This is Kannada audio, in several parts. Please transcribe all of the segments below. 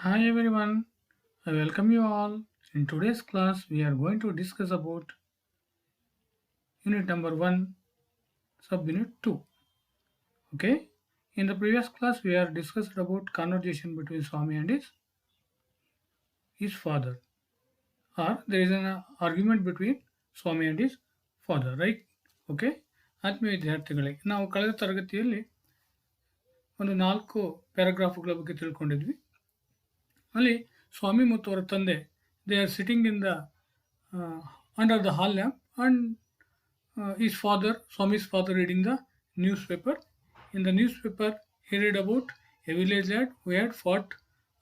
Hi everyone, I welcome you all. In today's class, we are going to discuss about unit number 1, subunit 2. Okay, in the previous class, we are discussed about conversation between Swami and his father, or there is an argument between Swami and his father, right? Okay, ಆತ್ಮೀಯ ವಿದ್ಯಾರ್ಥಿಗಳೇ ನಾವು ಕಳೆದ ತರಗತಿಯಲ್ಲಿ ಒಂದು 4 ಪ್ಯಾರಾಗ್ರಾಫ್ಗಳ ಬಗ್ಗೆ ತಿಳ್ಕೊಂಡಿದ್ವಿ. ಅಲ್ಲಿ ಸ್ವಾಮಿ ಮತ್ತು ಅವರ ತಂದೆ they are sitting in the under the hall lamp and his father, Swami's father, reading the newspaper. In the newspaper, he read about a village lad who had fought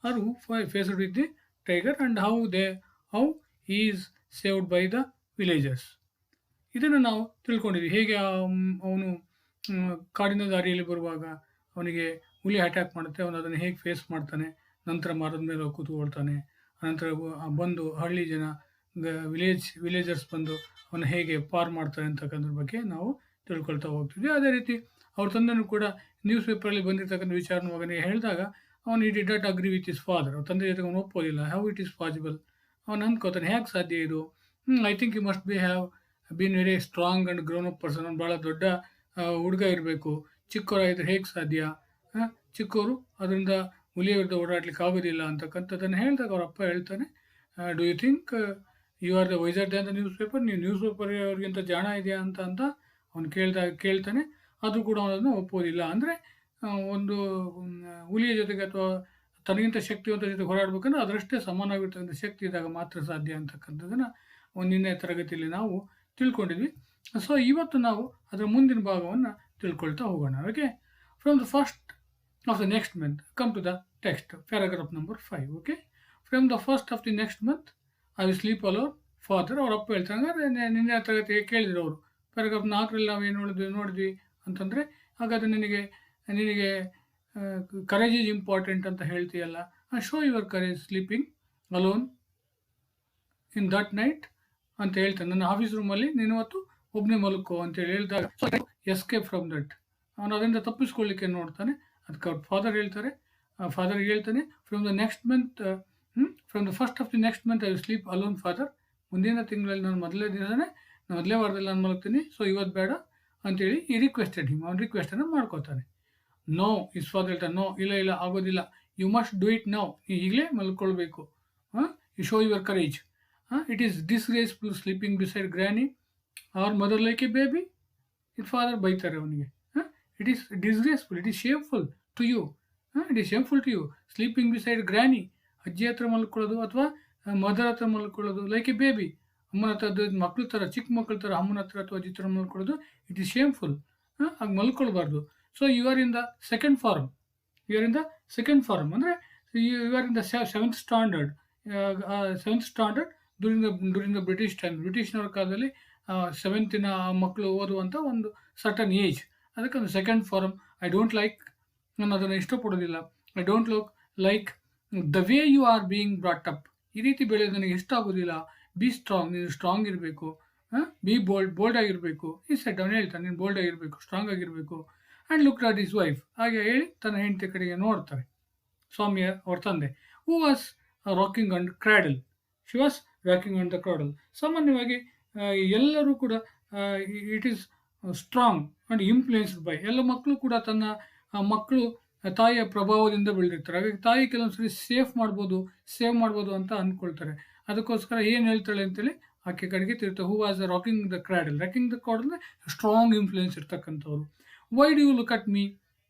or who faced with the tiger and how he is saved by the villagers. ಇದನ್ನು ನಾವು ತಿಳ್ಕೊಂಡಿದ್ವಿ. ಹೇಗೆ ಅವನು ಕಾಡಿನ ದಾರಿಯಲ್ಲಿ ಬರುವಾಗ ಅವನಿಗೆ ಹುಲಿ ಅಟ್ಯಾಕ್ ಮಾಡುತ್ತೆ, ಅವನು ಅದನ್ನು ಹೇಗೆ ಫೇಸ್ ಮಾಡ್ತಾನೆ, ನಂತರ ಮರದ ಮೇಲೆ ಕೂತ್ಕೊಳ್ತಾನೆ, ಅನಂತರ ಬಂದು ಹಳ್ಳಿ ಜನ ವಿಲೇಜರ್ಸ್ ಬಂದು ಅವನು ಹೇಗೆ ಪಾರ್ ಮಾಡ್ತಾರೆ ಅಂತಕ್ಕಂಥದ್ರ ಬಗ್ಗೆ ನಾವು ತಿಳ್ಕೊಳ್ತಾ ಹೋಗ್ತಿದ್ವಿ. ಅದೇ ರೀತಿ ಅವ್ರ ತಂದೆನೂ ಕೂಡ ನ್ಯೂಸ್ ಪೇಪರಲ್ಲಿ ಬಂದಿರತಕ್ಕಂಥ ವಿಚಾರ ಮಗನಿಗೆ ಹೇಳಿದಾಗ ಅವನು it did not agree with is father. ಅವ್ರ ತಂದೆ ಜೊತೆಗೆ ಅವನು ಒಪ್ಪೋದಿಲ್ಲ. ಹೌ ಇಟ್ ಈಸ್ ಪಾಸಿಬಲ್, ಅವನು ಅಂದ್ಕೋತಾನೆ ಹೇಗೆ ಸಾಧ್ಯ ಇದು, I think you must be have been very strong and grown up person, ಅವ್ನು ಭಾಳ ದೊಡ್ಡ ಹುಡುಗ ಇರಬೇಕು, ಚಿಕ್ಕವರಾಗಿದ್ದರೆ ಹೇಗೆ ಸಾಧ್ಯ, ಚಿಕ್ಕವರು ಅದರಿಂದ ಹುಲಿಯ ವಿರುದ್ಧ ಓಡಾಡ್ಲಿಕ್ಕೆ ಆಗೋದಿಲ್ಲ ಅಂತಕ್ಕಂಥದ್ದನ್ನು ಹೇಳಿದಾಗ ಅವ್ರ ಅಪ್ಪ ಹೇಳ್ತಾನೆ, do you think you are the wiser than the newspaper, ನೀವು ನ್ಯೂಸ್ ಪೇಪರ್ ಅವ್ರಿಗಿಂತ ಜಾಣ ಇದೆಯಾ ಅಂತ ಅವ್ನು ಕೇಳ್ತಾನೆ. ಅದು ಕೂಡ ಅವನನ್ನು ಒಪ್ಪೋದಿಲ್ಲ. ಅಂದರೆ ಒಂದು ಹುಲಿಯ ಜೊತೆಗೆ ಅಥವಾ ತನಗಿಂತ ಶಕ್ತಿವಂತ ಜೊತೆ ಹೋರಾಡಬೇಕಂದ್ರೆ ಅದರಷ್ಟೇ ಸಮಾನವಾಗಿರ್ತಕ್ಕಂಥ ಶಕ್ತಿ ಇದ್ದಾಗ ಮಾತ್ರ ಸಾಧ್ಯ ಅಂತಕ್ಕಂಥದ್ದನ್ನು ನಿನ್ನೆ ತರಗತಿಯಲ್ಲಿ ನಾವು ತಿಳ್ಕೊಂಡಿದ್ವಿ. ಸೊ ಇವತ್ತು ನಾವು ಅದರ ಮುಂದಿನ ಭಾಗವನ್ನು ತಿಳ್ಕೊಳ್ತಾ ಹೋಗೋಣ. Okay, from the first of the next month come to the text, paragraph number 5. Okay, from the first of the next month I will sleep alone father. ಅವ್ರ ಅಪ್ಪ ಹೇಳ್ತಾರೆ. ಹಂಗಾದ್ರೆ ನಿನ್ನೆ ತರಗತಿಗೆ ಕೇಳಿದ್ರು ಅವರು, ಪ್ಯಾರಾಗ್ರಾಫ್ 4ರಲ್ಲಿ ನಾವು ಏನು ನೋಡಿದ್ವಿ ಅಂತಂದರೆ, ಹಾಗಾದರೆ ನಿನಗೆ ಕರೇಜ್ ಈಸ್ ಇಂಪಾರ್ಟೆಂಟ್ ಅಂತ ಹೇಳ್ತೀಯಲ್ಲ, show your courage sleeping alone in that night ಅಂತ ಹೇಳ್ತಾನೆ. ನನ್ನ ಆಫೀಸ್ ರೂಮಲ್ಲಿ ನೀನು ಇವತ್ತು ಒಬ್ಬನೇ ಮಲ್ಕೋ ಅಂತೇಳಿ ಹೇಳಿದಾಗ ಎಸ್ಕೇಪ್ ಫ್ರಮ್ ದಟ್, ಅವನು ಅದರಿಂದ ತಪ್ಪಿಸ್ಕೊಳ್ಳಿಕ್ಕೆ ನೋಡ್ತಾನೆ. ಅದಕ್ಕೆ ಅವ್ರ ಫಾದರ್ ಹೇಳ್ತಾನೆ from the next month, from the first of the next month I will sleep alone father. ಮುಂದಿನ ತಿಂಗಳಲ್ಲಿ ನಾನು ಮೊದಲೇ ವಾರದಲ್ಲಿ ನಾನು ಮಲಗ್ತೀನಿ, ಸೊ ಇವತ್ತು ಬೇಡ ಅಂತೇಳಿ ಈ ರಿಕ್ವೆಸ್ಟೆಡ್ ಹಿಮ್, ಅವ್ನು ರಿಕ್ವೆಸ್ಟನ್ನು ಮಾಡ್ಕೋತಾನೆ. ನೋ, ಇಸ್ ಫಾದರ್ ಹೇಳ್ತಾನೆ, ನೋ, ಇಲ್ಲ ಆಗೋದಿಲ್ಲ, you must do it now, ನೀವು ಈಗಲೇ ಮಲ್ಕೊಳ್ಬೇಕು. You show your courage. It is disgraceful sleeping beside granny or mother like a baby. ಇದು ಫಾದರ್ ಬೈತಾರೆ ಅವನಿಗೆ. It is disgraceful, it is shameful to you, sleeping beside granny, ಅಜ್ಜಿ ಹತ್ರ ಮಲ್ಕೊಳ್ಳೋದು ಅಥವಾ ಮದರ್ ಹತ್ರ ಮಲ್ಕೊಳ್ಳೋದು, ಲೈಕ್ ಎ ಬೇಬಿ, ಅಮ್ಮನ ಹತ್ರ ಮಕ್ಳ ಥರ, ಚಿಕ್ಕ ಮಕ್ಕಳ ಥರ ಅಮ್ಮನ ಹತ್ರ ಅಥವಾ ಅಜ್ಜಿ ಥರ ಮಲ್ಕೊಳ್ಳೋದು, ಇಟ್ ಈಸ್ ಶೇಮ್ಫುಲ್. ಹಾಗೆ ಮಲ್ಕೊಳ್ಬಾರ್ದು. So you are in the second form, ಅಂದರೆ you are in the seventh standard during the British time. ಬ್ರಿಟಿಷ್ನವ್ರ ಕಾಲದಲ್ಲಿ ಸೆವೆಂತಿನ ಮಕ್ಕಳು ಓದುವಂಥ ಒಂದು ಸರ್ಟನ್ ಏಜ್, ಅದಕ್ಕೆ ಒಂದು second form. I don't like, ನಾನು ಅದನ್ನು ಇಷ್ಟಪಡೋದಿಲ್ಲ. I don't like the way you are being brought up, ಈ ರೀತಿ ಬೆಳೆಯೋದು ನನಗೆ ಇಷ್ಟ ಆಗೋದಿಲ್ಲ. ಬಿ ಸ್ಟ್ರಾಂಗ್, ನೀನು ಸ್ಟ್ರಾಂಗ್ ಇರಬೇಕು, ಬಿ ಬೋಲ್ಡ್ ಆಗಿರಬೇಕು. ಈ ಸೆಟ್ ಅವನು ಹೇಳ್ತಾನೆ, ನೀನು ಬೋಲ್ಡ್ ಆಗಿರಬೇಕು, ಸ್ಟ್ರಾಂಗ್ ಆಗಿರಬೇಕು. And look at his wife, ಹಾಗೆ ಹೇಳಿ ತನ್ನ ಹೆಂಡತಿ ಕಡೆಗೆ ನೋಡ್ತಾರೆ. ಸ್ವಾಮಿಯ ಅವ್ರ ತಂದೆ, who was rocking on cradle, she was rocking on the cradle. ಸಾಮಾನ್ಯವಾಗಿ ಎಲ್ಲರೂ ಕೂಡ it is strong and influenced by, ಎಲ್ಲ ಮಕ್ಕಳು ಕೂಡ ತನ್ನ ಮಕ್ಕಳು ತಾಯಿಯ ಪ್ರಭಾವದಿಂದ ಬೆಳೆದಿರ್ತಾರೆ. ಹಾಗಾಗಿ ತಾಯಿ ಕೆಲವೊಂದ್ಸರಿ ಸೇವ್ ಮಾಡ್ಬೋದು ಅಂತ ಅಂದ್ಕೊಳ್ತಾರೆ. ಅದಕ್ಕೋಸ್ಕರ ಏನು ಹೇಳ್ತಾಳೆ ಅಂತೇಳಿ ಆಕೆ ಕಡೆಗೆ ತಿರ್ತಾರೆ. Who was rocking the cradle ಅಂದರೆ ಸ್ಟ್ರಾಂಗ್ ಇನ್ಫ್ಲೂಯೆನ್ಸ್ ಇರ್ತಕ್ಕಂಥವ್ರು. Why do you look at me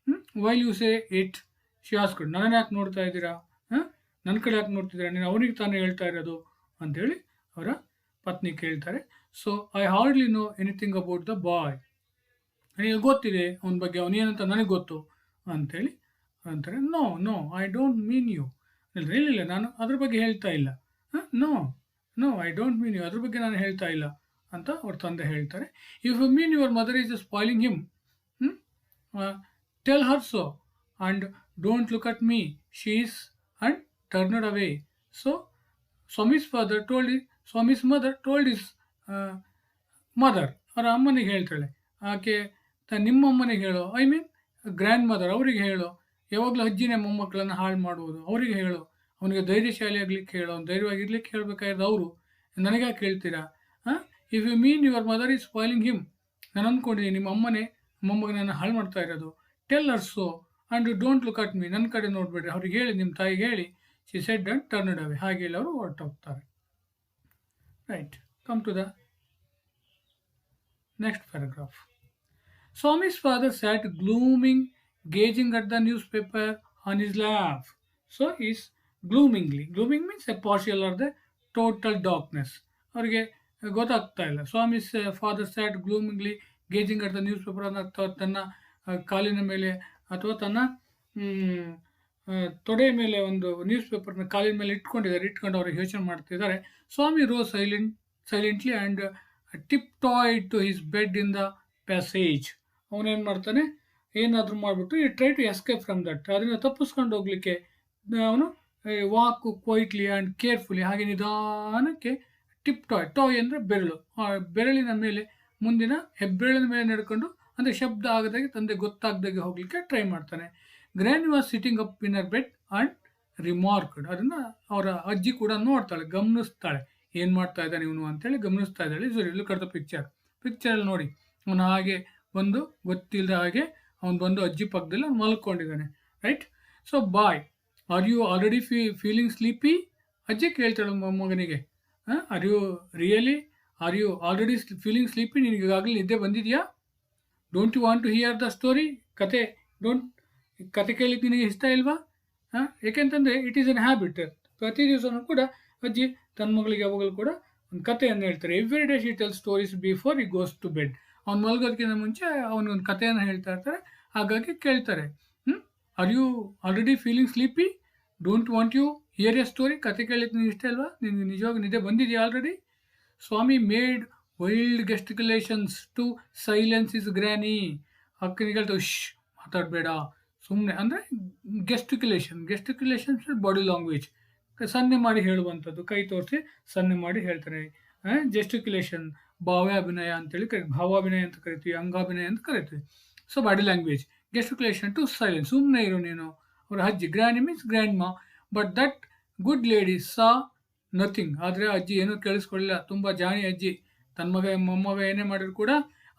while you say it, she asked, ನನ್ನನ್ನು ಯಾಕೆ ನೋಡ್ತಾ ಇದ್ದೀರಾ, ನನ್ನ ಕಡೆ ಯಾಕೆ ನೋಡ್ತಿದ್ದೀರಾ, ನೀನು ಅವನಿಗೆ ತಾನೇ ಹೇಳ್ತಾ ಇರೋದು ಅಂತೇಳಿ ಅವರ ಪತ್ನಿ ಕೇಳ್ತಾರೆ. So I hardly know anything about the boy, ನನಗೆ ಗೊತ್ತಿದೆ ಅವನ ಬಗ್ಗೆ, ಅವನೇನಂತ ನನಗೆ ಗೊತ್ತು ಅಂಥೇಳಿ ಅಂತಾರೆ. No I don't mean you, ಇಲ್ಲ ನಾನು ಅದ್ರ ಬಗ್ಗೆ ಹೇಳ್ತಾ ಇಲ್ಲ. No I don't mean you, ಅದ್ರ ಬಗ್ಗೆ ನಾನು ಹೇಳ್ತಾ ಇಲ್ಲ ಅಂತ ಅವ್ರ ತಂದೆ ಹೇಳ್ತಾರೆ. If you mean your mother is spoiling him, tell her so and don't look at me, she is and turned away. So Swami's mother told is mother, ಅವರ ಅಮ್ಮನಿಗೆ ಹೇಳ್ತಾಳೆ, ಆಕೆ ನಿಮ್ಮ ಅಮ್ಮನಿಗೆ ಹೇಳೋ, ಐ ಮೀನ್ ಗ್ರ್ಯಾಂಡ್ ಮದರ್, ಅವರಿಗೆ ಹೇಳೋ, ಯಾವಾಗಲೂ ಅಜ್ಜಿನೇ ಮೊಮ್ಮಕ್ಕಳನ್ನು ಹಾಳು ಮಾಡುವುದು, ಅವರಿಗೆ ಹೇಳೋ ಅವನಿಗೆ ಧೈರ್ಯಶಾಲಿ ಆಗ್ಲಿಕ್ಕೆ ಹೇಳು, ಅವ್ನು ಧೈರ್ಯವಾಗಿರ್ಲಿಕ್ಕೆ ಹೇಳ್ಬೇಕಾದ್ರೆ ಅವರು ನನಗೆ ಯಾಕೆ ಹೇಳ್ತೀರಾ? If you mean your mother is spoiling him, ನಾನು ಅಂದ್ಕೊಂಡಿದ್ದೀನಿ ನಿಮ್ಮ ಅಮ್ಮನೇ ಮೊಮ್ಮಗನನ್ನು ಹಾಳು ಮಾಡ್ತಾ ಇರೋದು. Tell her so and don't look at me, ನನ್ನ ಕಡೆ ನೋಡಬೇಡ್ರಿ, ಅವ್ರಿಗೆ ಹೇಳಿ, ನಿಮ್ಮ ತಾಯಿಗೆ ಹೇಳಿ. She said and turned away, ಹಾಗೆ ಹೇಳಿ ಅವರು ಹೊರಟೋಗ್ತಾರೆ. Right, come to the next paragraph. Swami's father sat glooming, gazing at the newspaper on his lap. So is gloomingly. Glooming means a partial or the total darkness. ಅವರಿಗೆ ಗೊತ್ತಾಗ್ತಾ ಇಲ್ಲ. Swami's father sat gloomily gazing at the newspaper ಅಥವಾ ತನ್ನ ಕಾಲಿನ ಮೇಲೆ ಅಥವಾ ತನ್ನ ತೊಡೆಯ ಮೇಲೆ ಒಂದು ನ್ಯೂಸ್ ಪೇಪರ್ನ ಕಾಲಿನ ಮೇಲೆ ಇಟ್ಕೊಂಡು ಅವ್ರಿಗೆ ಯೋಚನೆ ಮಾಡ್ತಿದ್ದಾರೆ. Swami rose silently and tiptoed to his bed in the passage. ಅವನೇನು ಮಾಡ್ತಾನೆ, ಏನಾದರೂ ಮಾಡಿಬಿಟ್ಟು ಈ try to escape from that, ಅದನ್ನು ತಪ್ಪಿಸ್ಕೊಂಡು ಹೋಗ್ಲಿಕ್ಕೆ ಅವನು ವಾಕ್ ಕ್ವೈಟ್ಲಿ ಆ್ಯಂಡ್ ಕೇರ್ಫುಲಿ, ಹಾಗೆ ನಿಧಾನಕ್ಕೆ ಟಿಪ್ ಟಾಯ್ ಅಂದರೆ ಬೆರಳು, ಆ ಬೆರಳಿನ ಮೇಲೆ ಮುಂದಿನ ಹೆಬ್ಬೆರಳಿನ ಮೇಲೆ ನಡ್ಕೊಂಡು, ಅಂದರೆ ಶಬ್ದ ಆಗದಾಗೆ ತಂದೆ ಗೊತ್ತಾಗದಾಗೆ ಹೋಗಲಿಕ್ಕೆ ಟ್ರೈ ಮಾಡ್ತಾನೆ. Granny was sitting up in her bed and remarked, ಅದನ್ನು ಅವರ ಅಜ್ಜಿ ಕೂಡ ನೋಡ್ತಾಳೆ, ಗಮನಿಸ್ತಾಳೆ, ಏನು ಮಾಡ್ತಾ ಇದ್ದಾನೆ ಇವನು ಅಂತೇಳಿ ಗಮನಿಸ್ತಾ ಇದ್ದಾಳೆ. ಲುಕ್ ಅಟ್ ದ ಪಿಕ್ಚರಲ್ಲಿ ನೋಡಿ, ಅವನು ಹಾಗೆ ಬಂದು ಗೊತ್ತಿಲ್ಲದ ಹಾಗೆ ಅವನು ಬಂದು ಅಜ್ಜಿ ಪಕ್ಕದಲ್ಲಿ ಅವ್ನು ಮಲ್ಕೊಂಡಿದ್ದಾನೆ. Right. So boy, are you already feeling sleepy? ಅಜ್ಜಿ ಕೇಳ್ತಾಳೆ ಮಗನಿಗೆ, are you already feeling sleepy? ನಿನಗೆ ಈಗಾಗಲೇ ನಿದ್ದೆ ಬಂದಿದೆಯಾ? Don't you want to hear the story? ಕತೆ ಕೇಳಲಿಕ್ಕೆ ನಿನಗೆ ಇಷ್ಟ ಇಲ್ವಾ? ಏಕೆಂತಂದರೆ ಇಟ್ ಈಸ್ ಎನ್ ಹ್ಯಾಬಿಟ್. ಪ್ರತಿ ದಿವಸನೂ ಕೂಡ ಅಜ್ಜಿ ತನ್ನ ಮಗಳಿಗೆ ಯಾವಾಗಲೂ ಕೂಡ ಒಂದು ಕಥೆಯನ್ನು ಹೇಳ್ತಾರೆ. Every day she tell stories before he goes to bed. ಅವ್ನು ಮಲಗೋದಕ್ಕಿಂತ ಮುಂಚೆ ಅವನಿಗೊಂದು ಕಥೆಯನ್ನು ಹೇಳ್ತಾ ಇರ್ತಾರೆ, ಹಾಗಾಗಿ ಕೇಳ್ತಾರೆ, are you already feeling sleepy? Don't want you hear a story? ಕತೆ ಕೇಳಲಿಕ್ಕೆ ನಿನಗೆ ಇಷ್ಟ ಇಲ್ವಾ? ನಿನಗೆ ನಿಜವಾಗಿ ನಿದ್ದೆ ಬಂದಿದೆಯಾ already? Swami made wild gesticulations to silence his granny. ಅಕ್ಕನಿಗೆ ಹೇಳ್ತಾ, ಮಾತಾಡಬೇಡ ಸುಮ್ಮನೆ, ಅಂದರೆ ಗೆಸ್ಟಿಕ್ಯುಲೇಷನ್ಸ್ ಬಾಡಿ ಲ್ಯಾಂಗ್ವೇಜ್, ಸನ್ನೆ ಮಾಡಿ ಹೇಳುವಂಥದ್ದು, ಕೈ ತೋರಿಸಿ ಸನ್ನೆ ಮಾಡಿ ಹೇಳ್ತಾರೆ. ಜೆಸ್ಟಿಕ್ಯುಲೇಷನ್ ಭಾವಾಭಿನಯ ಅಂತೇಳಿ ಭಾವಾಭಿನಯ ಅಂತ ಕರಿತೀವಿ, ಅಂಗಾಭಿನಯ ಅಂತ ಕರಿತೀವಿ. So body language. Gesticulation to silence, ಸುಮ್ಮನೆ ಇರು ನೀನು. ಅವರ ಅಜ್ಜಿ, granny means grandma, but that good lady saw nothing. ಆದರೆ ಅಜ್ಜಿ ಏನೂ ಕೇಳಿಸ್ಕೊಳ್ಳಿಲ್ಲ, ತುಂಬ ಜಾಣಿ ಅಜ್ಜಿ. ತನ್ನ ಮೊಮ್ಮಗ ಏನೇ ಮಾಡಿದ್ರು ಕೂಡ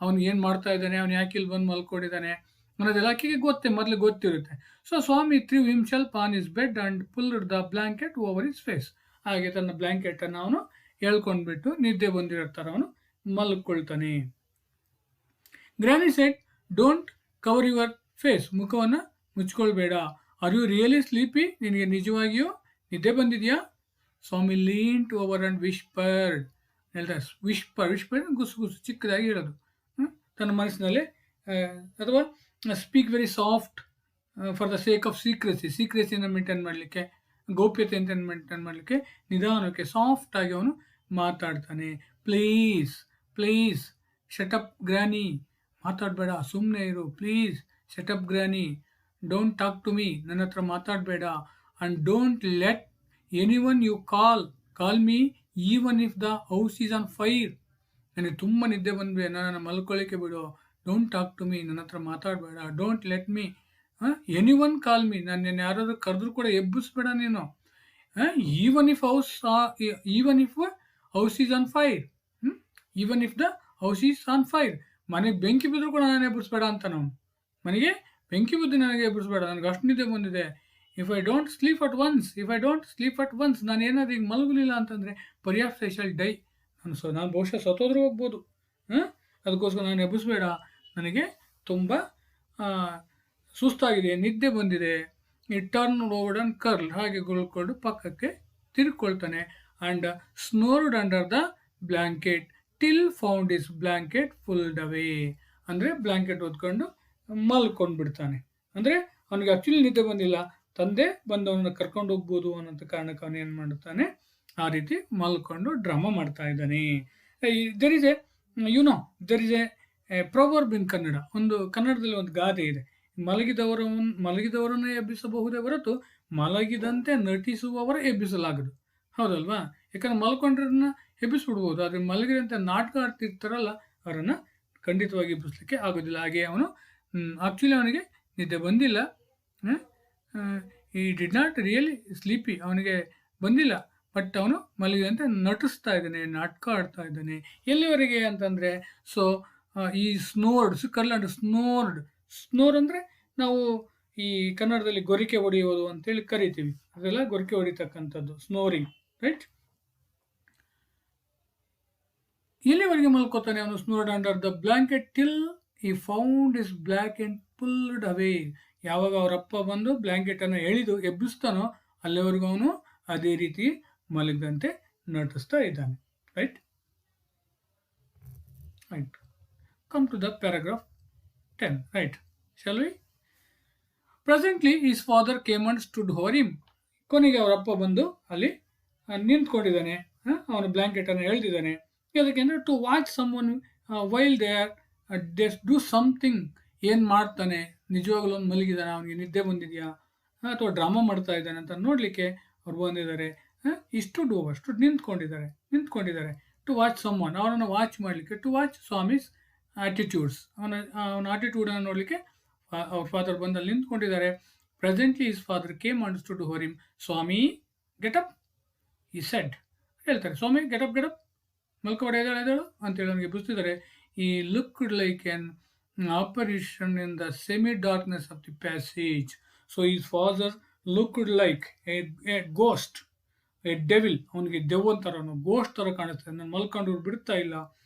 ಅವ್ನು ಏನು ಮಾಡ್ತಾ ಇದ್ದಾನೆ, ಅವ್ನು ಯಾಕೆ ಇಲ್ಲಿ ಬಂದು ಮಲ್ಕೊಂಡಿದ್ದಾನೆ ಅನ್ನೋದೆಲ್ಲ ಆಕೆಗೆ ಮೊದಲು ಗೊತ್ತಿರುತ್ತೆ. So Swami threw himself on his bed and pulled the blanket over his face. ಹಾಗೆ ತನ್ನ ಬ್ಲ್ಯಾಂಕೆಟನ್ನು ಅವನು ಹೇಳ್ಕೊಂಡ್ಬಿಟ್ಟು ನಿದ್ದೆ ಬಂದಿರ್ತಾರೆ, ಅವನು ಮಲ್ಕೊಳ್ತಾನೆ. Granny said, don't cover your face, ಮುಖವನ್ನು ಮುಚ್ಕೊಳ್ಬೇಡ. Are you really sleepy? ನಿನಗೆ ನಿಜವಾಗಿಯೂ ನಿದ್ದೆ ಬಂದಿದೆಯಾ? Swami leaned over and whispered. ಹೇಳ್ತಾರೆ, ವಿಸ್ಪರ್ ಗುಸು ಚಿಕ್ಕದಾಗಿ ಹೇಳೋದು, ತನ್ನ ಮನಸ್ಸಿನಲ್ಲಿ, ಅಥವಾ speak very soft for the sake of ಸೀಕ್ರೆಸಿಯನ್ನು ಮೇಂಟೈನ್ ಮಾಡಲಿಕ್ಕೆ, ಗೌಪ್ಯತೆಯನ್ನು ಮೇಂಟೈನ್ ಮಾಡಲಿಕ್ಕೆ ನಿಧಾನಕ್ಕೆ ಸಾಫ್ಟಾಗಿ ಅವನು ಮಾತಾಡ್ತಾನೆ. ಪ್ಲೀಸ್ ಶಟಪ್ ಗ್ರ್ಯಾನಿ, ಮಾತಾಡಬೇಡ, ಸುಮ್ಮನೆ ಇರು. Please shut up granny, don't talk to me, ನನ್ನ ಹತ್ರ ಮಾತಾಡಬೇಡ. And don't let anyone you call me even if the house is on fire. ನನಗೆ ತುಂಬ ನಿದ್ದೆ ಬಂದ್ವಿ, ನನ್ನನ್ನು ಮಲ್ಕೊಳ್ಳಿಕ್ಕೆ ಬಿಡು. ಡೋಂಟ್ ಟಾಕ್ ಟು ಮೀ, ನನ್ನ ಹತ್ರ ಮಾತಾಡಬೇಡ. Don't let me anyone call me, ನಾನು ಯಾರಾದರೂ ಕರೆದ್ರೂ ಕೂಡ ಎಬ್ಬಿಸ್ಬೇಡ ನೀನು. Even if house is on fire, even if the house is on fire, ಮನೆಗೆ ಬೆಂಕಿ ಬಿದ್ದರೂ ಕೂಡ ನಾನು ಎಬ್ಬಿಸ್ಬೇಡ ಅಂತ. ನಾವು ಮನೆಗೆ ಬೆಂಕಿ ಬಿದ್ದು ನನಗೆ ಎಬ್ಬಿಸ್ಬೇಡ, ನನಗೆ ಅಷ್ಟು ನಿದ್ದೆ ಬಂದಿದೆ. If I don't sleep at once, ನಾನು ಏನಾದರೂ ಈಗ ಮಲಗಲಿಲ್ಲ ಅಂತಂದರೆ ಪರ್ಯಾಪ್ಸ್ ಐ ಶಾಲ್ ಡೈ, ನಾನು ಬಹುಶಃ ಸತ್ತೋದ್ರೂ ಹೋಗ್ಬೋದು. ಅದಕ್ಕೋಸ್ಕರ ನಾನು ಎಬ್ಬಿಸ್ಬೇಡ, ನನಗೆ ತುಂಬ ಸುಸ್ತಾಗಿದೆ, ನಿದ್ದೆ ಬಂದಿದೆ. ಈ ಟರ್ನ್ ಓವರ್ ಅಂಡ್ ಕರ್ಲ್, ಹಾಗೆ ಗುಳ್ಕೊಂಡು ಪಕ್ಕಕ್ಕೆ ತಿರ್ಕೊಳ್ತಾನೆ. And snored under the blanket till found his blanket pulled away. ಅಂದರೆ ಬ್ಲ್ಯಾಂಕೆಟ್ ಹೊತ್ಕೊಂಡು ಮಲ್ಕೊಂಡು ಬಿಡ್ತಾನೆ. ಅಂದರೆ ಅವನಿಗೆ ಆ್ಯಕ್ಚುಲಿ ನಿದ್ದೆ ಬಂದಿಲ್ಲ, ತಂದೆ ಬಂದು ಅವನನ್ನು ಕರ್ಕೊಂಡು ಹೋಗ್ಬೋದು ಅನ್ನೋಂಥ ಕಾರಣಕ್ಕೆ ಅವನು ಏನು ಮಾಡುತ್ತಾನೆ, ಆ ರೀತಿ ಮಲ್ಕೊಂಡು ಡ್ರಾಮಾ ಮಾಡ್ತಾ ಇದ್ದಾನೆ. ದೆರ್ ಇಸ್ ಎ ಪ್ರೊವರ್ಬ್ ಇನ್ ಕನ್ನಡ. ಕನ್ನಡದಲ್ಲಿ ಒಂದು ಗಾದೆ ಇದೆ, ಮಲಗಿದವರನ್ನು ಎಬ್ಬಿಸಬಹುದೇ ಹೊರತು ಮಲಗಿದಂತೆ ನಟಿಸುವವರ ಎಬ್ಬಿಸಲಾಗದು. ಹೌದಲ್ವಾ? ಯಾಕಂದ್ರೆ ಮಲ್ಕೊಂಡ್ರನ್ನ ಎಬ್ಬಿಸ್ಬಿಡ್ಬೋದು, ಆದರೆ ಮಲಗಿದಂತೆ ನಾಟಕ ಆಡ್ತಿರ್ತಾರಲ್ಲ ಅವರನ್ನು ಖಂಡಿತವಾಗಿ ಎಬ್ಬಿಸ್ಲಿಕ್ಕೆ ಆಗೋದಿಲ್ಲ. ಹಾಗೆ ಅವನು ಆ್ಯಕ್ಚುಲಿ ಅವನಿಗೆ ನಿದ್ದೆ ಬಂದಿಲ್ಲ, ಈ ಡಿಡ್ ನಾಟ್ ರಿಯಲಿ ಸ್ಲೀಪಿ, ಅವನಿಗೆ ಬಂದಿಲ್ಲ, ಬಟ್ ಅವನು ಮಲಗಿದಂತೆ ನಟಿಸ್ತಾ ಇದ್ದಾನೆ, ನಾಟಕ ಆಡ್ತಾ ಇದ್ದಾನೆ. ಎಲ್ಲಿವರೆಗೆ ಅಂತಂದರೆ, ಸೊ ಈ ಸ್ನೋರ್ಡ್ ಕರ್ಲಾಂಡ್ ಸ್ನೋರ್ ಅಂದರೆ ನಾವು ಈ ಕನ್ನಡದಲ್ಲಿ ಗೊರಿಕೆ ಹೊಡೆಯುವುದು ಅಂತೇಳಿ ಕರಿತೀವಿ, ಅದೆಲ್ಲ ಗೊರಿಕೆ ಹೊಡಿತಕ್ಕಂಥದ್ದು ಸ್ನೋರಿಂಗ್, ರೈಟ್. ಎಲ್ಲಿವರೆಗೆ ಮಲ್ಕೋತಾನೆ ಅವನು? ಸ್ನೋರ್ಡ್ ಅಂಡರ್ ದ ಬ್ಲಾಂಕೆಟ್ ಟಿಲ್ ಈ ಫೌಂಡ್ ಇಸ್ ಬ್ಲಾಂಕೆಟ್ ಪುಲ್ಡ್ ಅವೇ. ಯಾವಾಗ ಅವರಪ್ಪ ಬಂದು ಬ್ಲಾಂಕೆಟ್ ಅನ್ನು ಎಳೆದು ಎಬ್ಬಿಸ್ತಾನೋ ಅಲ್ಲಿವರೆಗೂ ಅವನು ಅದೇ ರೀತಿ ಮಲಗದಂತೆ ನಟಿಸ್ತಾ ಇದ್ದಾನೆ, right. Right, come to the paragraph 10, right. Shall we? Presently his father came and stood over him. ಕೊನೆಗೆ ಅವರಪ್ಪ ಬಂದು ಅಲ್ಲಿ ನಿಂತ್ಕೊಂಡಿದ್ದಾನೆ, ಅವನು ಬ್ಲಾಂಕೆಟ್ ಅನ್ನು ಎಳೆದಿದ್ದಾನೆ. ಯಾಕೆಂದರೆ to watch someone while they are do something. ಏನು ಮಾಡ್ತಾನೆ, ನಿಜವಾಗ್ಲೂ ಒಂದು ಮಲಗಿದಾನೆ, ಅವನಿಗೆ ನಿದ್ದೆ ಬಂದಿದೆಯಾ ಅಥವಾ ಡ್ರಾಮಾ ಮಾಡ್ತಾ ಇದ್ದಾನೆ ಅಂತ ನೋಡಲಿಕ್ಕೆ ಅವ್ರು ಬಂದಿದ್ದಾರೆ. ಇಷ್ಟು ಅಷ್ಟು ನಿಂತ್ಕೊಂಡಿದ್ದಾರೆ ಟು ವಾಚ್ ಸಮ್ ಒನ್, ಅವನನ್ನು ವಾಚ್ ಮಾಡಲಿಕ್ಕೆ. ಟು ವಾಚ್ ಸ್ವಾಮೀಸ್ ಆಟಿಟ್ಯೂಡ್ಸ್, ಅವನ ಆಟಿಟ್ಯೂಡನ್ನು ನೋಡಲಿಕ್ಕೆ ಅವ್ರ ಫಾದರ್ ಬಂದಲ್ಲಿ ನಿಂತ್ಕೊಂಡಿದ್ದಾರೆ. Presently his father came and stood over him. Swami get up he said, ಹೇಳ್ತಾರೆ, ಸ್ವಾಮಿ ಗೆಟಪ್ ಮಲ್ಕೋಬೇಡ, ಎದ್ದೇಳು ಅಂತೇಳಿ ಅವನಿಗೆ ಎಬ್ಬಿಸ್ತಿದ್ದಾರೆ. He looked like an apparition in the semi-darkness of the passage. So his father looked like a ghost, a devil. ಅವನಿಗೆ ದೆವ್ವ ಥರ, ಗೋಸ್ಟ್ ಥರ ಕಾಣಿಸ್ತದೆ. ನಾನು ಮಲ್ಕೊಂಡು ಬಿಡ್ತಾ ಇಲ್ಲ,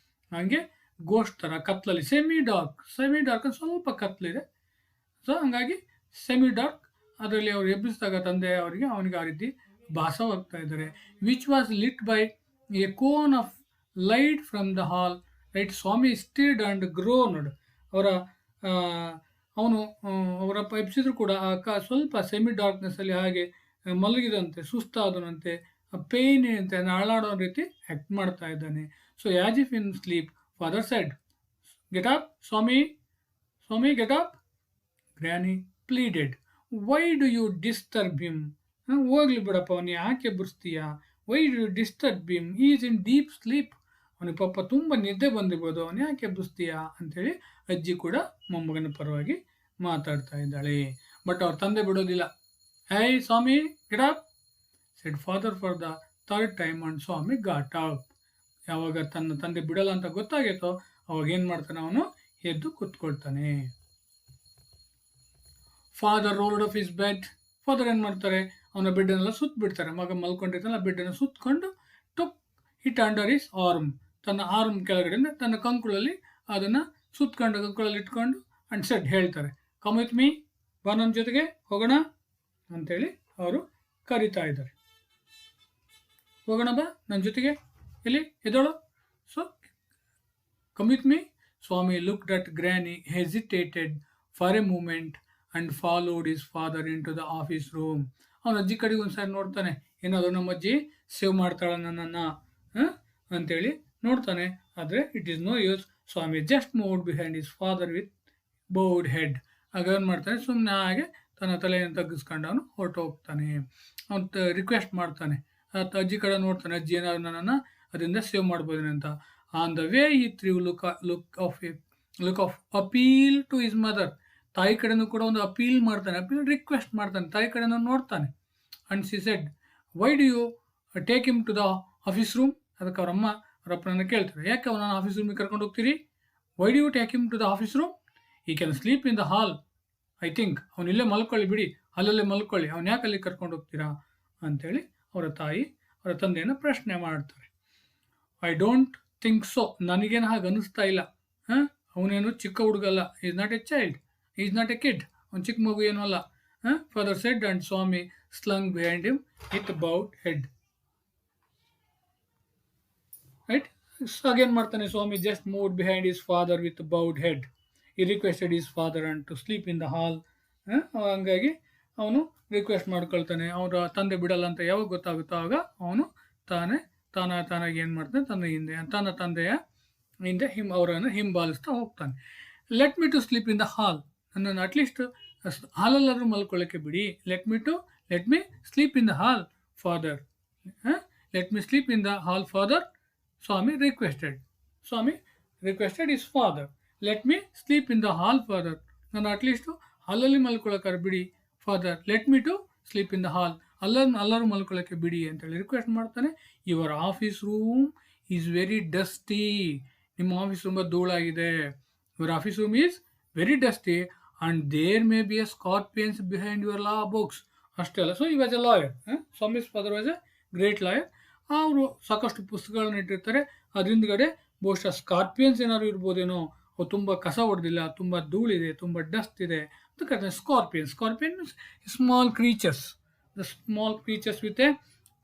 ಹಂಗೆ ಗೋಸ್ಟ್ ಥರ ಕತ್ಲಲ್ಲಿ, ಸೆಮಿ ಡಾರ್ಕ್ ಅಂದ್ರೆ ಸ್ವಲ್ಪ ಕತ್ಲಿದೆ. ಸೊ ಹಂಗಾಗಿ ಸೆಮಿ ಡಾರ್ಕ್, ಅದರಲ್ಲಿ ಅವ್ರು ಎಬ್ಬಿಸಿದಾಗ ತಂದೆ ಅವನಿಗೆ ಆ ರೀತಿ ಭಾಸವಾಗ್ತಾ ಇದ್ದಾರೆ. Which was lit by a cone of light from the hall, right. Swami stirred and groaned. ಅವರಪ್ಪ ಎಬ್ಸಿದ್ರು ಕೂಡ ಸ್ವಲ್ಪ ಸೆಮಿ ಡಾರ್ಕ್ನೆಸ್ಸಲ್ಲಿ ಹಾಗೆ ಮಲಗಿದಂತೆ, ಸುಸ್ತಾದನಂತೆ, ಪೇಯ್ನ್ ಅಂತೆ ಅಳಾಡೋ ರೀತಿ ಆ್ಯಕ್ಟ್ ಮಾಡ್ತಾ ಇದ್ದಾನೆ. So as if in sleep father said, get up Swami get up. Granny pleaded, why do you disturb him. ಹೋಗ್ಲಿ ಬಿಡಪ್ಪ, ಅವನು ಯಾಕೆ ಎಬ್ಬರಿಸ್ತೀಯಾ? Why do you disturb him, is in deep sleep. ಅವನಿಗೆ ಪಾಪ ತುಂಬ ನಿದ್ದೆ ಬಂದಿರ್ಬೋದು, ಅವನು ಯಾಕೆ ಎಬ್ಬಿಸ್ತೀಯಾ ಅಂತೇಳಿ ಅಜ್ಜಿ ಕೂಡ ಮೊಮ್ಮಗನ ಪರವಾಗಿ ಮಾತಾಡ್ತಾ ಇದ್ದಾಳೆ. ಬಟ್ ಅವ್ರ ತಂದೆ ಬಿಡೋದಿಲ್ಲ. Hey Swami get up said father for the third time and Swami got up. ಯಾವಾಗ ತನ್ನ ತಂದೆ ಬಿಡಲ್ಲ ಅಂತ ಗೊತ್ತಾಗೈತೋ ಅವಾಗ ಏನು ಮಾಡ್ತಾನೆ, ಅವನು ಎದ್ದು ಕೂತ್ಕೊಳ್ತಾನೆ. Father rolled off his bed. Father ಏನು ಮಾಡ್ತಾರೆ, ಅವನ ಬೆಡ್ಡನ್ನೆಲ್ಲ ಸುತ್ತ ಬಿಡ್ತಾರೆ. ಮಗ ಮಲ್ಕೊಂಡಿರ್ತಾನೆ, ಆ ಬೆಡ್ಡನ್ನು ಸುತ್ತಕೊಂಡು took it under his arm, ತನ್ನ ಆರ್ಮ್ ಕೆಳಗಡೆಯಿಂದ ತನ್ನ ಕಂಕುಳಲ್ಲಿ ಅದನ್ನು ಸುತ್ತಕೊಂಡು ಕಂಕುಳಲ್ಲಿ ಇಟ್ಕೊಂಡು ಅಂಡ್ ಸೆಡ್, ಹೇಳ್ತಾರೆ, ಕಮ್ ವಿತ್ ಮೀ, ಬಾ ನನ್ನ ಜೊತೆಗೆ ಹೋಗೋಣ ಅಂಥೇಳಿ ಅವರು ಕರಿತಾ ಇದ್ದಾರೆ. ಹೋಗೋಣ ಬಾ ನನ್ನ ಜೊತೆಗೆ, ಎಲ್ಲಿ ಎದೋಳು. So come with me. Swami looked at granny, hesitated for a moment and followed his father into the office room. ಅವನ ಅಜ್ಜಿ ಕಡೆಗೆ ಒಂದು ಸಾರಿ ನೋಡ್ತಾನೆ, ಏನಾದರೂ ನಮ್ಮ ಅಜ್ಜಿ ಸೇವ್ ಮಾಡ್ತಾಳೆ ನನ್ನನ್ನು ಅಂತೇಳಿ ನೋಡ್ತಾನೆ. ಆದರೆ it is no use. Swami just moved behind his father with bowed head. ಆಗ ಏನು ಮಾಡ್ತಾನೆ, ಸುಮ್ಮನೆ ಹಾಗೆ ತನ್ನ ತಲೆಯನ್ನು ತಗ್ಗಿಸ್ಕೊಂಡು ಅವನು ಹೊರಟೋಗ್ತಾನೆ. ಅವನು ರಿಕ್ವೆಸ್ಟ್ ಮಾಡ್ತಾನೆ, ಅಜ್ಜಿ ಕಡೆ ನೋಡ್ತಾನೆ, ಅಜ್ಜಿ ಏನಾದ್ರು ನನ್ನನ್ನು ಅದರಿಂದ ಸೇವ್ ಮಾಡ್ಬೋದೇನೆ ಅಂತ. On the way he threw look of appeal to his mother. ತಾಯಿ ಕಡೆನೂ ಕೂಡ ಒಂದು ಅಪೀಲ್ ಮಾಡ್ತಾನೆ, ರಿಕ್ವೆಸ್ಟ್ ಮಾಡ್ತಾನೆ, ತಾಯಿ ಕಡೆನೂ ನೋಡ್ತಾನೆ. And she said, why do you take him to the office room. ಅದಕ್ಕೆ ಅವರಪ್ಪನನ್ನು ಕೇಳ್ತಾರೆ, ಯಾಕೆ ಅವನನ್ನು ಆಫೀಸ್ ರೂಮಿಗೆ ಕರ್ಕೊಂಡು ಹೋಗ್ತೀರಿ? Why do you take him to the office room, he can sleep in the hall. I think ಅವನು ಇಲ್ಲೇ ಮಲ್ಕೊಳ್ಳಿ ಬಿಡಿ, ಅಲ್ಲಲ್ಲೇ ಮಲ್ಕೊಳ್ಳಿ, ಅವ್ನು ಯಾಕೆ ಅಲ್ಲಿ ಕರ್ಕೊಂಡು ಹೋಗ್ತೀರಾ ಅಂಥೇಳಿ ಅವರ ತಂದೆಯನ್ನು ಪ್ರಶ್ನೆ ಮಾಡ್ತಾರೆ. ಐ ಡೋಂಟ್ ಥಿಂಕ್ ಸೊ, ನನಗೇನು ಹಾಗೆ ಅನ್ನಿಸ್ತಾ ಇಲ್ಲ. ಅವನೇನು ಚಿಕ್ಕ ಹುಡುಗಲ್ಲ, is not a child, is not a kid, ಅವ್ನು ಚಿಕ್ಕ ಮಗು ಏನೂ ಅಲ್ಲ. Father said and Swami slunk behind him with bowed head. Right. So again ಮಾಡ್ತಾನೆ, Swami just moved behind his father with bowed head. He requested his father and to sleep in the hall. ಹಂಗಾಗಿ ಅವನು ರಿಕ್ವೆಸ್ಟ್ ಮಾಡ್ಕೊಳ್ತಾನೆ. ಅವರ ತಂದೆ ಬಿಡಲ್ಲ ಅಂತ ಯಾವಾಗ ಗೊತ್ತಾಗುತ್ತೋ ಆಗ ಅವನು ತಾನಾಗಿ ಏನು ಮಾಡ್ತಾನೆ, ತನ್ನ ತಂದೆಯ ಹಿಂದೆ ಅವರನ್ನು ಹಿಂಬಾಲಿಸ್ತಾ ಹೋಗ್ತಾನೆ. Let me to sleep in the hall, ನನ್ನನ್ನು ಅಟ್ಲೀಸ್ಟ್ ಹಾಲಲ್ಲಾದರೂ ಮಲ್ಕೊಳ್ಳೋಕ್ಕೆ ಬಿಡಿ. Let me sleep in the hall father, let me sleep in the hall father. Swami requested his father, let me sleep in the hall father, ನಾನು ಅಟ್ಲೀಸ್ಟು ಹಾಲಲ್ಲಿ ಮಲ್ಕೊಳ್ಳೋಕ್ಕಾರೆ ಬಿಡಿ father. Let me to sleep in the hall, ಎಲ್ಲರೂ ಮಲ್ಕೊಳ್ಳೋಕ್ಕೆ ಬಿಡಿ ಅಂತೇಳಿ ರಿಕ್ವೆಸ್ಟ್ ಮಾಡ್ತಾನೆ. Your office room is very dusty, ನಿಮ್ಮ ಆಫೀಸ್ ತುಂಬ ಧೂಳಾಗಿದೆ. Your office room is very dusty and there may be a scorpions behind your law books. ಅಷ್ಟೇ ಅಲ್ಲ, so he was a lawyer. Swami's father was a great lawyer. ಅವರು ಸಾಕಷ್ಟು ಪುಸ್ತಕಗಳನ್ನ ಇಟ್ಟಿರ್ತಾರೆ. ಅದ್ರ ಹಿಂದ್ಗಡೆ ಬಹುಶಃ ಸ್ಕಾರ್ಪಿಯನ್ಸ್ ಏನಾದ್ರು ಇರ್ಬೋದೇನೋ, ಅವು ತುಂಬ ಕಸ ಹೊಡೆದಿಲ್ಲ, ತುಂಬ ಧೂಳಿದೆ, ತುಂಬ ಡಸ್ಟ್ ಇದೆ ಅಂತ ಕರೀತಾರೆ. Scorpion small creatures, the small creatures with a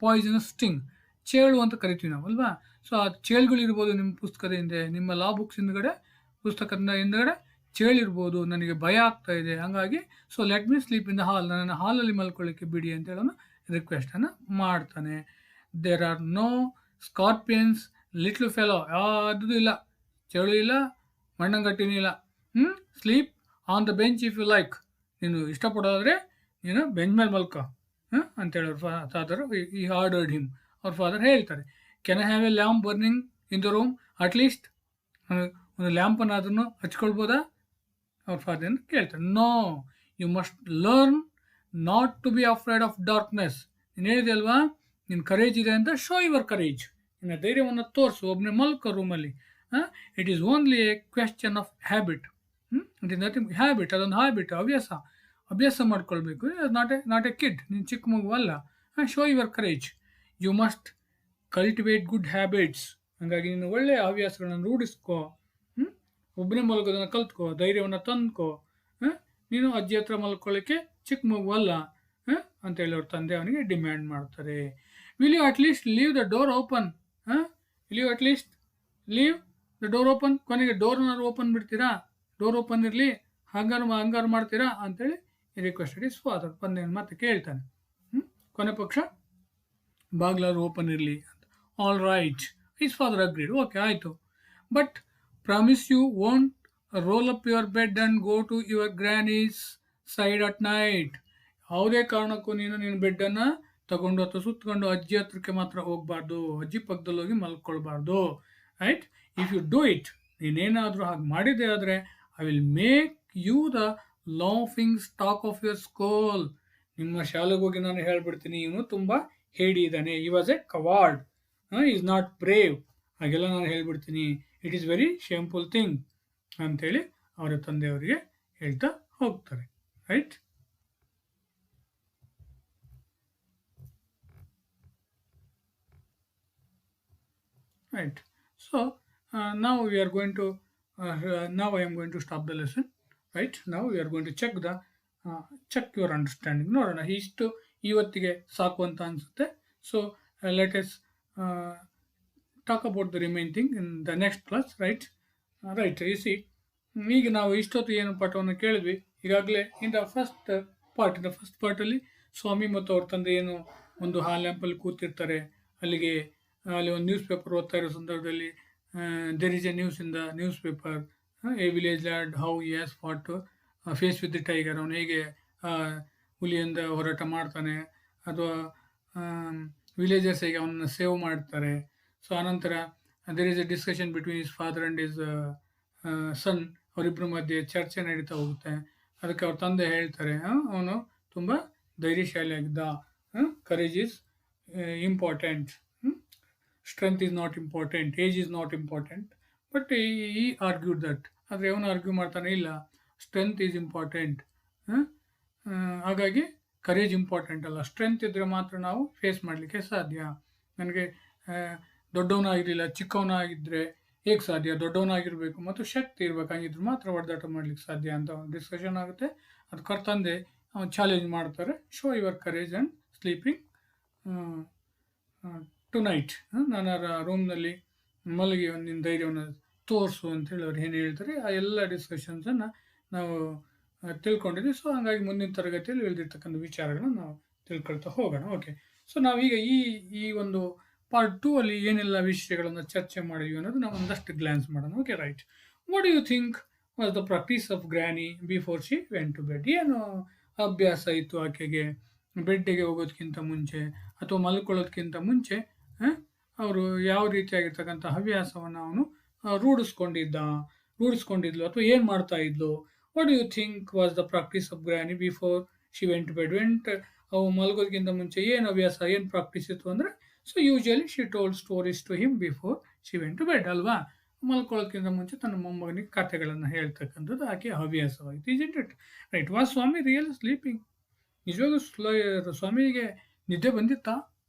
poisonous sting, ಚೇಳು ಅಂತ ಕರಿತೀವಿ ನಾವು ಅಲ್ವಾ. ಸೊ ಆ ಚೇಳುಗಳಿರ್ಬೋದು ನಿಮ್ಮ ಪುಸ್ತಕದ ಹಿಂದೆ, ನಿಮ್ಮ ಲಾ ಬುಕ್ಸ್ ಹಿಂದ್ಗಡೆ, ಪುಸ್ತಕದ ಹಿಂದ್ಗಡೆ ಚೇಳಿರ್ಬೋದು. ನನಗೆ ಭಯ ಆಗ್ತಾ ಇದೆ, ಹಾಗಾಗಿ so let me sleep in the hall, ನನ್ನ ಹಾಲಲ್ಲಿ ಮಲ್ಕೊಳ್ಳಿಕ್ಕೆ ಬಿಡಿ ಅಂತ ಹೇಳೋನು ರಿಕ್ವೆಸ್ಟನ್ನು ಮಾಡ್ತಾನೆ. There are no scorpions, little fellow, ಯಾವುದೂ ಇಲ್ಲ, ಚೇಳು ಇಲ್ಲ, ಮಣ್ಣಂಗಟ್ಟಿನೂ ಇಲ್ಲ. Sleep on the bench if you like, ನೀನು ಇಷ್ಟಪಡೋದಾದರೆ ನೀನು ಬೆಂಚ್ ಮೇಲೆ ಮಲ್ಕೋ ಅಂತೇಳಿ ಅವ್ರ ಫಾದರ್ ಈ ಆರ್ಡರ್ಡ್ ಹಿಮ್. ಅವ್ರ ಫಾದರ್ ಹೇಳ್ತಾರೆ, can I have a lamp burning in the room, at least ಒಂದು ಲ್ಯಾಂಪನ್ನಾದ್ರೂ ಹಚ್ಕೊಳ್ಬೋದಾ ಅವ್ರ ಫಾದರ್ ಕೇಳ್ತಾರೆ. No, you must learn not to be afraid of darkness. ನೀನು ಹೇಳಿದೆ ಅಲ್ವಾ, ನಿನ್ನ ಕರೇಜ್ ಇದೆ ಅಂತ, ಶೋ ಯುವರ್ ಕರೇಜ್, ನಿನ್ನ ಧೈರ್ಯವನ್ನು ತೋರಿಸು, ಒಬ್ಬನೇ ಮಲ್ಕೋ ರೂಮಲ್ಲಿ. It is only a question of habit. It is nothing, habit, ಅದೊಂದು ಹ್ಯಾಬಿಟ್, ಅಭ್ಯಾಸ ಮಾಡ್ಕೊಳ್ಬೇಕು. ನಾಟ್ ಎ ಕಿಡ್, ನೀನು ಚಿಕ್ಕ ಮಗು ಅಲ್ಲ. Show your courage, you must cultivate good habits. ಹಾಗಾಗಿ ನೀನು ಒಳ್ಳೆಯ ಹವ್ಯಾಸಗಳನ್ನು ರೂಢಿಸ್ಕೋ, ಒಬ್ಬನೇ ಮಲ್ಕೋದನ್ನು ಕಲ್ತ್ಕೋ, ಧೈರ್ಯವನ್ನು ತಂದ್ಕೋ. ನೀನು ಅಜ್ಜಿ ಹತ್ರ ಮಲ್ಕೊಳ್ಳೋಕ್ಕೆ ಚಿಕ್ಕ ಮಗು ಅಲ್ಲ ಅಂತೇಳಿ ಅವ್ರ ತಂದೆ ಅವನಿಗೆ ಡಿಮ್ಯಾಂಡ್ ಮಾಡ್ತಾರೆ. Will you at least leave the door open, will you at least leave the door open, ಕೊನೆಗೆ ಡೋರ್ನಾರು ಓಪನ್ ಬಿಡ್ತೀರಾ, ಡೋರ್ ಓಪನ್ ಇರಲಿ, ಹಂಗಾರು ಮಾಡ್ತೀರಾ ಅಂತೇಳಿ ರಿಕ್ವೆಸ್ಟೆಡ್ ಇಸ್ ಫಾದರ್. ತಂದೆಯನ್ನು ಮತ್ತೆ ಕೇಳ್ತಾನೆ, ಕೊನೆ ಪಕ್ಷ ಬಾಗ್ಲಾರು ಓಪನ್ ಇರಲಿ ಅಂತ. All right, his father agreed, okay ಆಯಿತು, but promise you won't roll up your bed and go to your granny's side at night. ಯಾವುದೇ ಕಾರಣಕ್ಕೂ ನೀನು ಬೆಡ್ಡನ್ನು ತಗೊಂಡು ಅಥವಾ ಸುತ್ತಕೊಂಡು ಅಜ್ಜಿ ಹತ್ರಕ್ಕೆ ಮಾತ್ರ ಹೋಗಬಾರ್ದು, ಅಜ್ಜಿ ಪಕ್ಕದಲ್ಲಿ ಹೋಗಿ ಮಲ್ಕೊಳ್ಬಾರ್ದು. Right, if you do it, ನೀನೇನಾದರೂ ಹಾಗೆ ಮಾಡಿದೆ ಆದರೆ I will make you the laughing stock of your school. ನಿಮ್ಮ ಶಾಲೆಗೆ ಹೋಗಿ ನಾನು ಹೇಳ್ಬಿಡ್ತೀನಿ, ಇವನು ತುಂಬ ಹೇಡಿ ಇದ್ದಾನೆ, ಈ was A coward, is not brave, ಹಾಗೆಲ್ಲ ನಾನು ಹೇಳ್ಬಿಡ್ತೀನಿ. It is very shameful thing ಅಂಥೇಳಿ ಅವರ ತಂದೆಯವರಿಗೆ ಹೇಳ್ತಾ ಹೋಗ್ತಾರೆ. Right, right, so now we are going to now I am going to stop the lesson. Right, now we are going to check your understanding. ನೋಡೋಣ, ಇಷ್ಟು ಇವತ್ತಿಗೆ ಸಾಕು ಅಂತ ಅನಿಸುತ್ತೆ. So let us talk about the remaining thing in the next class. Right, you see, ಈಗ ನಾವು ಇಷ್ಟೊತ್ತು ಏನು ಪಾಠವನ್ನು ಕೇಳಿದ್ವಿ, ಈಗಾಗಲೇ ಇನ್ ದ ಫಸ್ಟ್ ಪಾರ್ಟಲ್ಲಿ ಸ್ವಾಮಿ ಮತ್ತು ಅವ್ರ ತಂದೆ ಏನು ಒಂದು ಹಾಲ್ ಲ್ಯಾಂಪಲ್ಲಿ ಕೂತಿರ್ತಾರೆ, ಅಲ್ಲಿ ಒಂದು ನ್ಯೂಸ್ ಪೇಪರ್ ಓದ್ತಾ ಇರೋ ಸಂದರ್ಭದಲ್ಲಿ there is a news in the newspaper, a village lad how he has fought face with the tiger, ಅವನು ಹೇಗೆ ಹುಲಿಯಿಂದ ಹೋರಾಟ ಮಾಡ್ತಾನೆ, ಅಥವಾ ವಿಲೇಜರ್ಸ್ ಹೇಗೆ ಅವನನ್ನು ಸೇವ್ ಮಾಡ್ತಾರೆ. ಸೊ ಆನಂತರ there is a discussion between his father and his son, ಅವರಿಬ್ಬರ ಮಧ್ಯೆ ಚರ್ಚೆ ನಡೀತಾ ಹೋಗುತ್ತೆ. ಅದಕ್ಕೆ ಅವ್ರ ತಂದೆ ಹೇಳ್ತಾರೆ, ಅವನು ತುಂಬ ಧೈರ್ಯಶಾಲಿಯಾಗಿದ್ದ, courage is important, strength is not important, age is not important. But he argued that, ಆದರೆ ಅವನು ಆರ್ಗ್ಯೂ ಮಾಡ್ತಾನೆ, ಇಲ್ಲ, ಸ್ಟ್ರೆಂತ್ ಈಸ್ ಇಂಪಾರ್ಟೆಂಟ್. ಹಾಗಾಗಿ ಕರೇಜ್ ಇಂಪಾರ್ಟೆಂಟ್ ಅಲ್ಲ, ಸ್ಟ್ರೆಂತ್ ಇದ್ದರೆ ಮಾತ್ರ ನಾವು ಫೇಸ್ ಮಾಡಲಿಕ್ಕೆ ಸಾಧ್ಯ. ನನಗೆ ದೊಡ್ಡವನಾಗಿರಲಿಲ್ಲ, ಚಿಕ್ಕವನಾಗಿದ್ದರೆ ಹೇಗೆ ಸಾಧ್ಯ, ದೊಡ್ಡವನಾಗಿರಬೇಕು ಮತ್ತು ಶಕ್ತಿ ಇರಬೇಕು, ಹಂಗಿದ್ರೆ ಮಾತ್ರ ಹೊಡೆದಾಟ ಮಾಡ್ಲಿಕ್ಕೆ ಸಾಧ್ಯ ಅಂತ ಒಂದು ಡಿಸ್ಕಷನ್ ಆಗುತ್ತೆ. ಅದಕ್ಕೆ ತಂದೆ ಅವನು ಚಾಲೆಂಜ್ ಮಾಡ್ತಾರೆ, show your courage and sleeping tonight, ನಾನು ರೂಮ್ನಲ್ಲಿ ಮಲಗಿ ನಿನ್ನ ಧೈರ್ಯವನ್ನು ತೋರಿಸು ಅಂತೇಳಿ ಅವ್ರು ಏನು ಹೇಳ್ತಾರೆ. ಆ ಎಲ್ಲ ಡಿಸ್ಕಷನ್ಸನ್ನು ನಾವು ತಿಳ್ಕೊಂಡಿದ್ವಿ. ಸೊ ಹಾಗಾಗಿ ಮುಂದಿನ ತರಗತಿಯಲ್ಲಿ ಉಳಿದಿರ್ತಕ್ಕಂಥ ವಿಚಾರಗಳನ್ನ ನಾವು ತಿಳ್ಕೊಳ್ತಾ ಹೋಗೋಣ. ಓಕೆ, ಸೊ ನಾವೀಗ ಈ ಒಂದು ಪಾರ್ಟ್ 2 ಅಲ್ಲಿ ಏನೆಲ್ಲ ವಿಷಯಗಳನ್ನು ಚರ್ಚೆ ಮಾಡಿದ್ವಿ ಅನ್ನೋದು ನಾವು ಒಂದಷ್ಟು ಗ್ಲಾನ್ಸ್ ಮಾಡೋಣ. Okay, right, what do you think was the practice of granny before she went to bed? ಏನು ಅಭ್ಯಾಸ ಇತ್ತು ಆಕೆಗೆ ಬೆಡ್ಡಿಗೆ ಹೋಗೋದಕ್ಕಿಂತ ಮುಂಚೆ ಅಥವಾ ಮಲ್ಕೊಳ್ಳೋದಕ್ಕಿಂತ ಮುಂಚೆ ಅವರು ಯಾವ ರೀತಿಯಾಗಿರ್ತಕ್ಕಂಥ ಹವ್ಯಾಸವನ್ನು ಅವನು ರೂಢಿಸ್ಕೊಂಡಿದ್ಲು ಅಥವಾ ಏನು ಮಾಡ್ತಾ ಇದ್ಲು? What do you think was the practice of granny before she went to bed? ಅವು ಮಲಗೋದಕ್ಕಿಂತ ಮುಂಚೆ ಏನು ಹವ್ಯಾಸ ಏನು ಪ್ರಾಕ್ಟೀಸ್ ಇತ್ತು ಅಂದರೆ so usually she told stories to him before she went to bed ಅಲ್ವಾ. ಮಲ್ಕೊಳ್ಳೋದಕ್ಕಿಂತ ಮುಂಚೆ ತನ್ನ ಮೊಮ್ಮಗನಿಗೆ ಕಥೆಗಳನ್ನು ಹೇಳ್ತಕ್ಕಂಥದ್ದು ಆಕೆ ಹವ್ಯಾಸವಾಯಿತು. Is it right? Was Swami real sleeping? ನಿಜವಾಗೂ ಸ್ವಾಮಿಗೆ ನಿದ್ದೆ ಬಂದಿತ್ತಾ?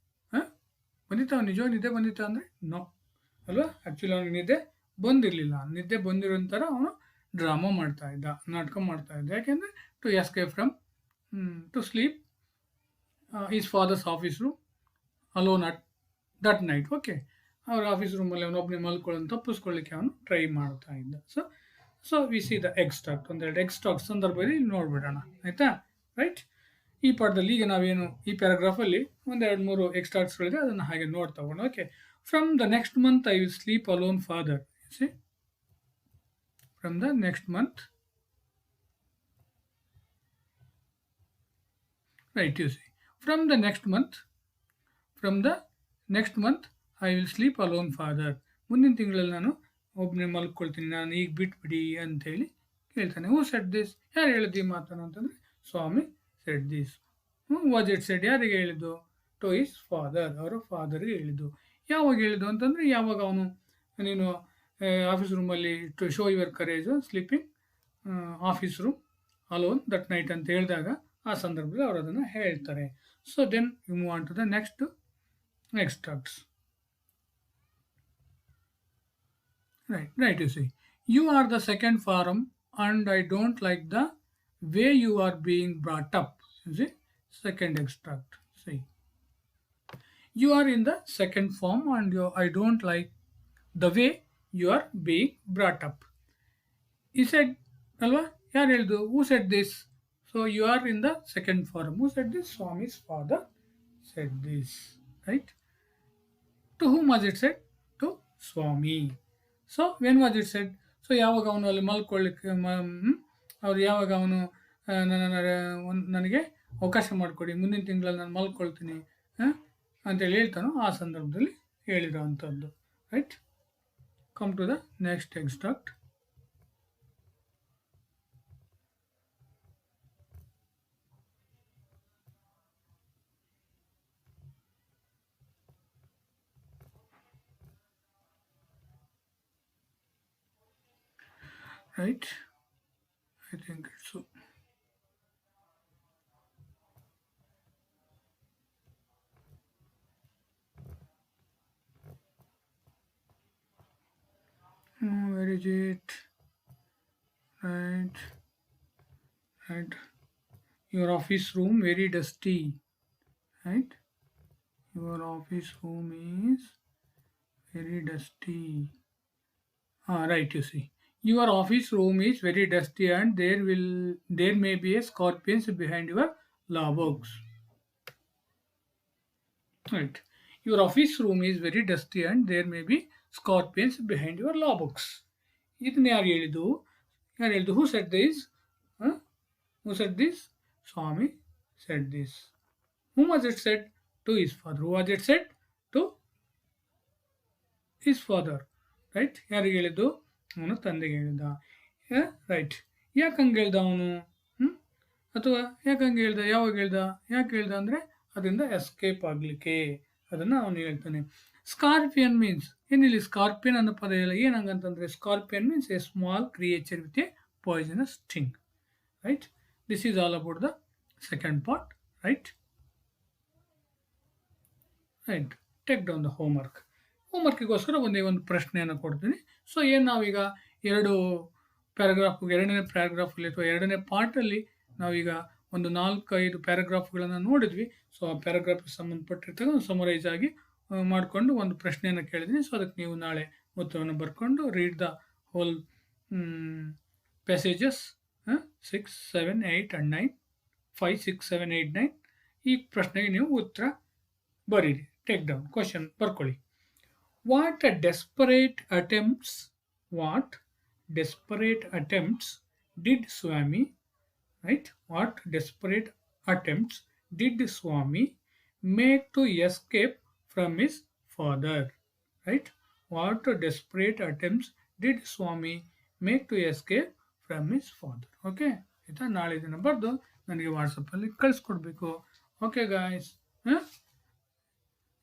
ಹಾಂ, ಬಂದಿತ್ತ? ನಿಜವಾಗಿ ನಿದ್ದೆ ಬಂದಿತ್ತ ಅಂದರೆ ನೋ ಅಲ್ವಾ. ಆ್ಯಕ್ಚುಲಿ ಅವನಿಗೆ ನಿದ್ದೆ ಬಂದಿರಲಿಲ್ಲ. ನಿದ್ದೆ ಬಂದಿರೋ ಥರ ಅವನು ಡ್ರಾಮಾ ಮಾಡ್ತಾ ಇದ್ದ, ನಾಟಕ ಮಾಡ್ತಾ ಇದ್ದ. ಯಾಕೆಂದರೆ to escape from to sleep his father's office room alone at that night. Okay, ಅವ್ರ ಆಫೀಸ್ ರೂಮಲ್ಲಿ ಅವನೊಬ್ಬನೇ ಮಲ್ಕೊಳ್ಳೋದು ತಪ್ಪಿಸ್ಕೊಳ್ಳಿಕ್ಕೆ ಅವನು ಟ್ರೈ ಮಾಡ್ತಾ ಇದ್ದ. So we see the extract, ಒಂದೆರಡು ಎಕ್ಸ್ಟ್ರಾಕ್ಟ್ ಸಂದರ್ಭದಲ್ಲಿ ನೋಡ್ಬಿಡೋಣ, ಆಯಿತಾ? ರೈಟ್, ಈ ಪಾಠದಲ್ಲಿ ಈಗ ನಾವೇನು ಈ ಪ್ಯಾರಾಗ್ರಾಫಲ್ಲಿ ಒಂದೆರಡು ಮೂರು ಎಕ್ಸ್ಟ್ರಾಕ್ಟ್ಸ್ಗಳಿದೆ, ಅದನ್ನು ಹಾಗೆ ನೋಡ್ತಾ ಹೋಗೋಣ. Okay, from the next month I will sleep alone father. C, from the next month, right, you see, from the next month I will sleep alone father. ಮುಂದಿನ ತಿಂಗಳಲ್ಲಿ ನಾನು ಒಬ್ಬನೇ ಮಲ್ಕೊಳ್ತೀನಿ, ನಾನು ಈಗ ಬಿಟ್ಬಿಡಿ ಅಂತೇಳಿ ಕೇಳ್ತಾನೆ. Who said this? ಯಾರು ಹೇಳಿದ್ದು ಈ ಮಾತನ್ನು ಅಂತಂದರೆ Swami said this. Was it said? ಯಾರಿಗೆ ಹೇಳಿದ್ದು? ಟು ಇಸ್ ಫಾದರ್, ಅವರ ಫಾದರ್ಗೆ ಹೇಳಿದ್ದು. ಯಾವಾಗ ಹೇಳಿದ್ದು ಅಂತಂದರೆ ಯಾವಾಗ ಅವನು ನೀನು ಆಫೀಸ್ ರೂಮಲ್ಲಿ to show your courage sleeping office room alone that night ಅಂತ ಹೇಳಿದಾಗ ಆ ಸಂದರ್ಭದಲ್ಲಿ ಅವರು ಅದನ್ನು ಹೇಳ್ತಾರೆ. So then you move on to the next extracts. Right, you see. You are the second forum and I don't like the way you are being brought up. You see, second extract. See, you are in the second form and I don't like the way you are being brought up. He said, alva, yaar heldu? Who said this? So you are in the second form. Who said this? Swami's father said this. Right? To whom was it said? To Swami. So when was it shed? So ಯಾವಾಗ ಅವನು ಅಲ್ಲಿ ಮಲ್ಕೊಳ್ಳಿಕ್ಕೆ ಅವ್ರು ಯಾವಾಗ ಅವನು ನನಗೆ ಅವಕಾಶ ಮಾಡಿಕೊಡಿ, ಮುಂದಿನ ತಿಂಗಳಲ್ಲಿ ನಾನು ಮಲ್ಕೊಳ್ತೀನಿ ಅಂತೇಳಿ ಹೇಳ್ತಾನೋ ಆ ಸಂದರ್ಭದಲ್ಲಿ ಹೇಳಿರೋ ಅಂಥದ್ದು. Right, come to the next extract. Right, I think it's so. Where is it? Right, your office room very dusty. Right, your office room is very dusty. Right, you see, your office room is very dusty and there may be a scorpions behind your law books. Right, your office room is very dusty and there may be scorpions behind your law books. ಇದನ್ನ ಯಾರು ಹೇಳಿದ್ದು? Who said this? Who said this? Swami said this. Whom was it said? To his father. Who was it said? To his father. Right, ಯಾರಿಗೆ ಹೇಳಿದ್ದು? ಅವನು ತಂದೆಗೆ ಹೇಳಿದ. ರೈಟ್, ಯಾಕೆ ಹಂಗೆ ಹೇಳ್ದ ಅವನು? ಅಥವಾ ಯಾಕೆ ಹಂಗೆ ಹೇಳ್ದ? ಯಾವಾಗ ಹೇಳ್ದ? ಯಾಕೆ ಹೇಳ್ದ ಅಂದರೆ ಅದರಿಂದ ಎಸ್ಕೇಪ್ ಆಗಲಿಕ್ಕೆ ಅದನ್ನು ಅವನು ಹೇಳ್ತಾನೆ. ಸ್ಕಾರ್ಪಿಯನ್ ಮೀನ್ಸ್ ಏನಿಲ್ಲ, ಸ್ಕಾರ್ಪಿಯನ್ ಅನ್ನೋ ಪದ ಇಲ್ಲ. ಏನು ಹಂಗಂತಂದರೆ scorpion means a small creature with a poisonous sting. Right, this is all about the second part. Right, take down the homework. ಹೋಮ್ವರ್ಕಿಗೋಸ್ಕರ ಒಂದೇ ಒಂದು ಪ್ರಶ್ನೆಯನ್ನು ಕೊಡ್ತೀನಿ. ಸೊ ಏನು ನಾವೀಗ ಎರಡನೇ ಪ್ಯಾರಾಗ್ರಾಫಲ್ಲಿ ಅಥವಾ ಎರಡನೇ ಪಾರ್ಟಲ್ಲಿ ನಾವೀಗ ಒಂದು 4-5 ಪ್ಯಾರಾಗ್ರಾಫ್ಗಳನ್ನು ನೋಡಿದ್ವಿ. ಸೊ ಆ ಪ್ಯಾರಾಗ್ರಾಫ್ಗೆ ಸಂಬಂಧಪಟ್ಟಿರ್ತಕ್ಕ ಸಮರೈಸ್ ಆಗಿ ಮಾಡಿಕೊಂಡು ಒಂದು ಪ್ರಶ್ನೆಯನ್ನು ಕೇಳಿದ್ದೀನಿ. ಸೊ ಅದಕ್ಕೆ ನೀವು ನಾಳೆ ಉತ್ತರವನ್ನು ಬರ್ಕೊಂಡು read the whole passages 6, 7, 8 and 9, 5, 6, 7, 8, 9. ಈ ಪ್ರಶ್ನೆಗೆ ನೀವು ಉತ್ತರ ಬರೀರಿ. ಟೇಕ್ ಡೌನ್ ಕ್ವಶನ್ ಬರ್ಕೊಳ್ಳಿ. What desperate attempts did Swami, right? What desperate attempts did Swami make to escape from his father? Right? What desperate attempts did Swami make to escape from his father? Okay? ಆಯಿತಾ? ನಾಳೆ ಇದನ್ನು ಬರೆದು ನನಗೆ ವಾಟ್ಸಪ್ಪಲ್ಲಿ ಕಳಿಸ್ಕೊಡ್ಬೇಕು. ಓಕೆ ಗಾಯ್ಸ್,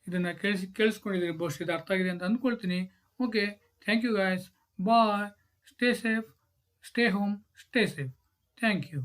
ಇದನ್ನು ಕೇಳಿಸ್ಕೊಂಡಿದ್ದೀರಿ, ಬಹುಶಃ ಇದು ಅರ್ಥ ಆಗಿದೆ ಅಂತ ಅಂದ್ಕೊಳ್ತೀನಿ. Okay, thank you guys, bye, stay safe, stay home, stay safe. Thank you.